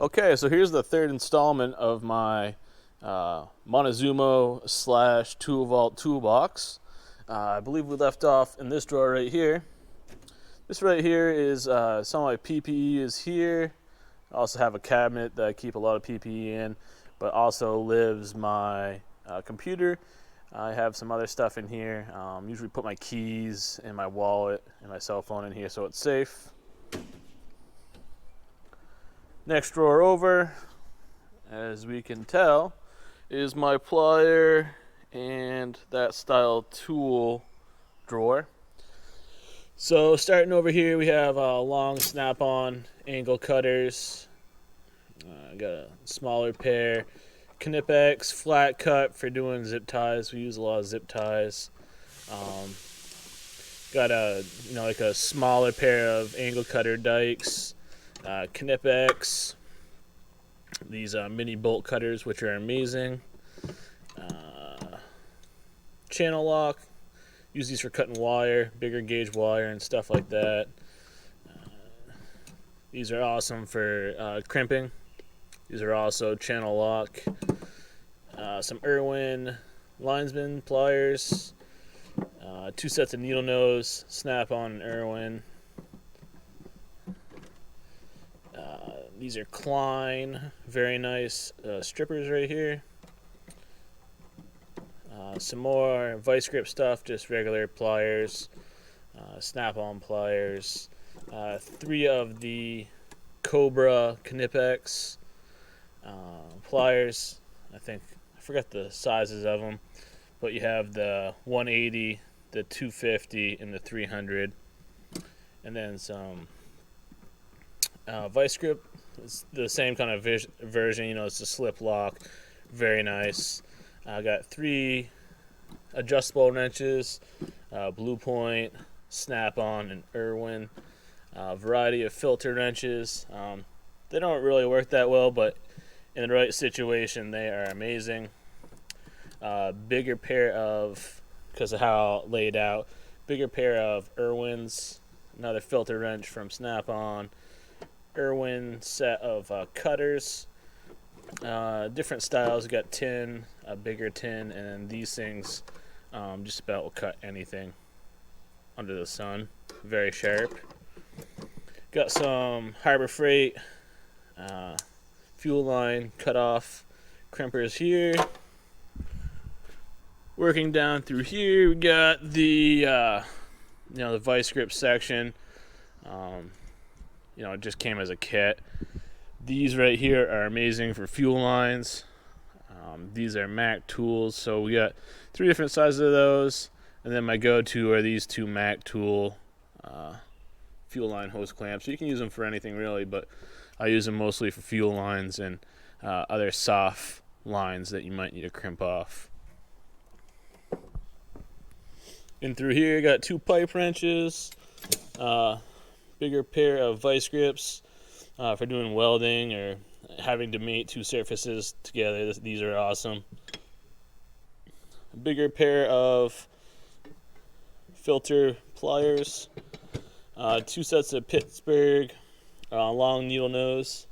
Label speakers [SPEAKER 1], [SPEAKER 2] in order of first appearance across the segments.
[SPEAKER 1] Okay, so here's the third installment of my Montezuma / Tool Vault toolbox. I believe we left off in this drawer right here. This right here is some of my PPE is here. I also have a cabinet that I keep a lot of PPE in, but also lives my computer. I have some other stuff in here. Usually put my keys and my wallet and my cell phone in here so it's safe. Next drawer over, as we can tell, is my plier and that style tool drawer. So starting over here, we have long snap-on angle cutters. I got a smaller pair. Knipex flat cut for doing zip ties. We use a lot of zip ties. Got a like a smaller pair of angle cutter dikes. Knipex. These mini bolt cutters, which are amazing. Channel lock. Use these for cutting wire, bigger gauge wire, and stuff like that. These are awesome for crimping. These are also channel lock. Some Irwin linesman pliers. 2 sets of needle nose, snap-on and Irwin. These are Klein, very nice strippers right here. Some more Vise Grip stuff, just regular pliers, snap-on pliers. 3 of the Cobra Knipex pliers. I forgot the sizes of them, but you have the 180, the 250, and the 300, and then some Vise Grip. It's the same kind of version, it's a slip lock, very nice. I got 3 adjustable wrenches, Blue Point, Snap-on, and Irwin. Variety of filter wrenches. They don't really work that well, but in the right situation, they are amazing. Bigger pair of, because of how laid out, bigger pair of Irwins. Another filter wrench from Snap-on. Irwin set of cutters. Different styles. You got tin, a bigger tin, and these things just about will cut anything under the sun. Very sharp. Got some Harbor Freight fuel line cutoff crimpers here. Working down through here, we got the the Vise Grip section. It just came as a kit. These right here are amazing for fuel lines. These are Mac tools, so we got 3 different sizes of those, and then my go-to are these 2 Mac tool fuel line hose clamps. You can use them for anything really, but I use them mostly for fuel lines and other soft lines that you might need to crimp off. In through here, got 2 pipe wrenches, bigger pair of Vise Grips for doing welding or having to mate 2 surfaces together. These are awesome. A bigger pair of filter pliers, 2 sets of Pittsburgh long needle nose,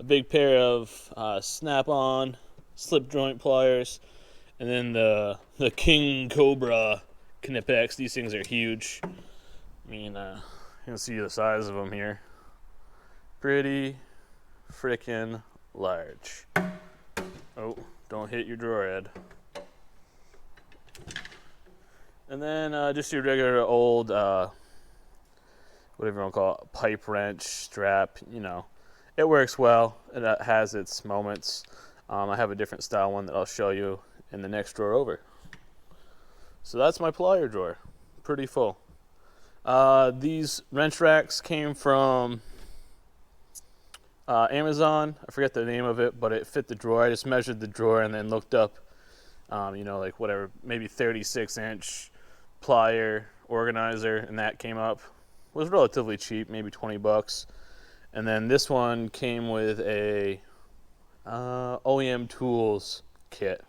[SPEAKER 1] a big pair of Snap-on slip joint pliers, and then the King Cobra Knipex. These things are huge. You can see the size of them here. Pretty freaking large. Oh, don't hit your drawer, Ed. And then just your regular old, whatever you want to call it, pipe wrench, strap. It works well. It has its moments. I have a different style one that I'll show you in the next drawer over. So that's my plier drawer. Pretty full. These wrench racks came from Amazon. I forget the name of it, but it fit the drawer. I just measured the drawer and then looked up, like whatever, maybe 36-inch plier organizer, and that came up. It was relatively cheap, maybe $20. And then this one came with a OEM Tools kit.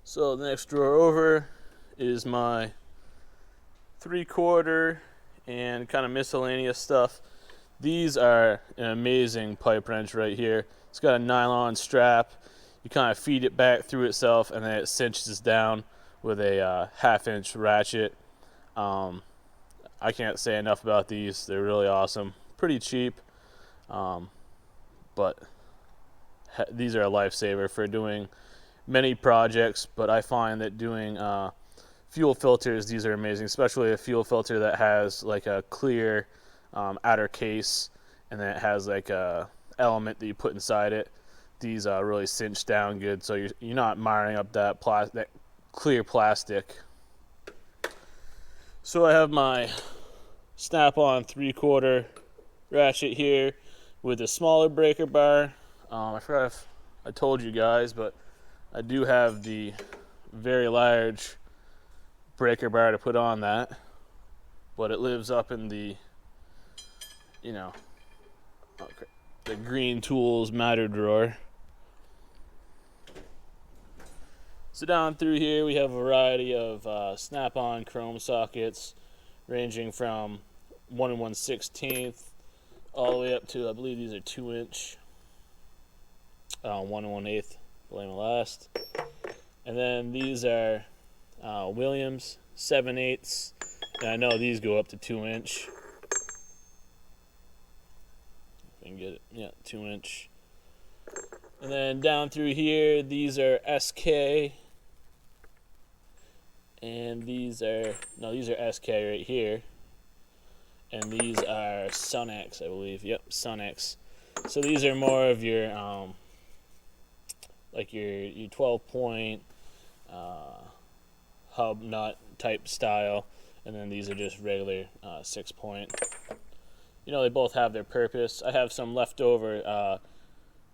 [SPEAKER 1] So the next drawer over is my 3/4 and kind of miscellaneous stuff. These are an amazing pipe wrench right here. It's got a nylon strap. You kind of feed it back through itself, and then it cinches down with a half-inch ratchet. I can't say enough about these. They're really awesome. Pretty cheap, but these are a lifesaver for doing many projects. But I find that doing fuel filters, these are amazing, especially a fuel filter that has like a clear outer case, and then it has like a element that you put inside it. These really cinch down good, so you're not miring up that clear plastic. So I have my snap-on 3/4 ratchet here with a smaller breaker bar. I forgot if I told you guys, but I do have the very large breaker bar to put on that, but it lives up in the, the green tools matter drawer. So down through here we have a variety of snap-on chrome sockets ranging from 1 1/16 all the way up to, I believe these are 2-inch, 1 1/8, blame the last. And then these are Williams 7/8, and I know these go up to 2-inch. If I can get it, yeah, 2-inch. And then down through here, these are SK, and these are SK right here, and these are Sunex, I believe. Yep, Sunex. So these are more of your like your 12-point hub nut type style, and then these are just regular 6-point. They both have their purpose. I have some leftover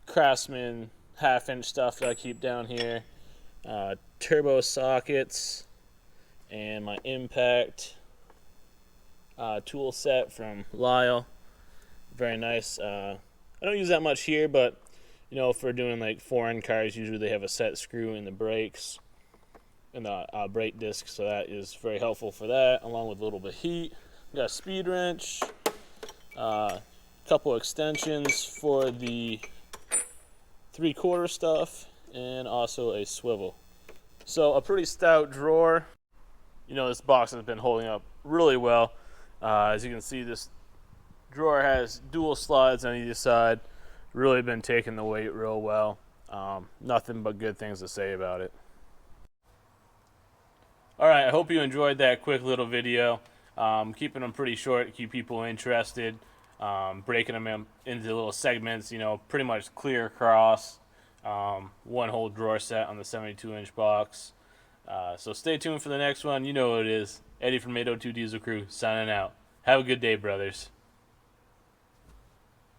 [SPEAKER 1] Craftsman half-inch stuff that I keep down here, turbo sockets, and my Impact tool set from Lyle. Very nice. I don't use that much here, but for doing like foreign cars, usually they have a set screw in the brakes and the brake disc, so that is very helpful for that, along with a little bit of heat. Got a speed wrench, a couple extensions for the 3/4 stuff, and also a swivel. So a pretty stout drawer. This box has been holding up really well. As you can see, this drawer has dual slides on either side. Really been taking the weight real well. Nothing but good things to say about it. Alright, I hope you enjoyed that quick little video. Keeping them pretty short to keep people interested. Breaking them into little segments, pretty much clear across. One whole drawer set on the 72-inch box. So stay tuned for the next one. You know what it is. Eddie from 802 Diesel Crew signing out. Have a good day, brothers.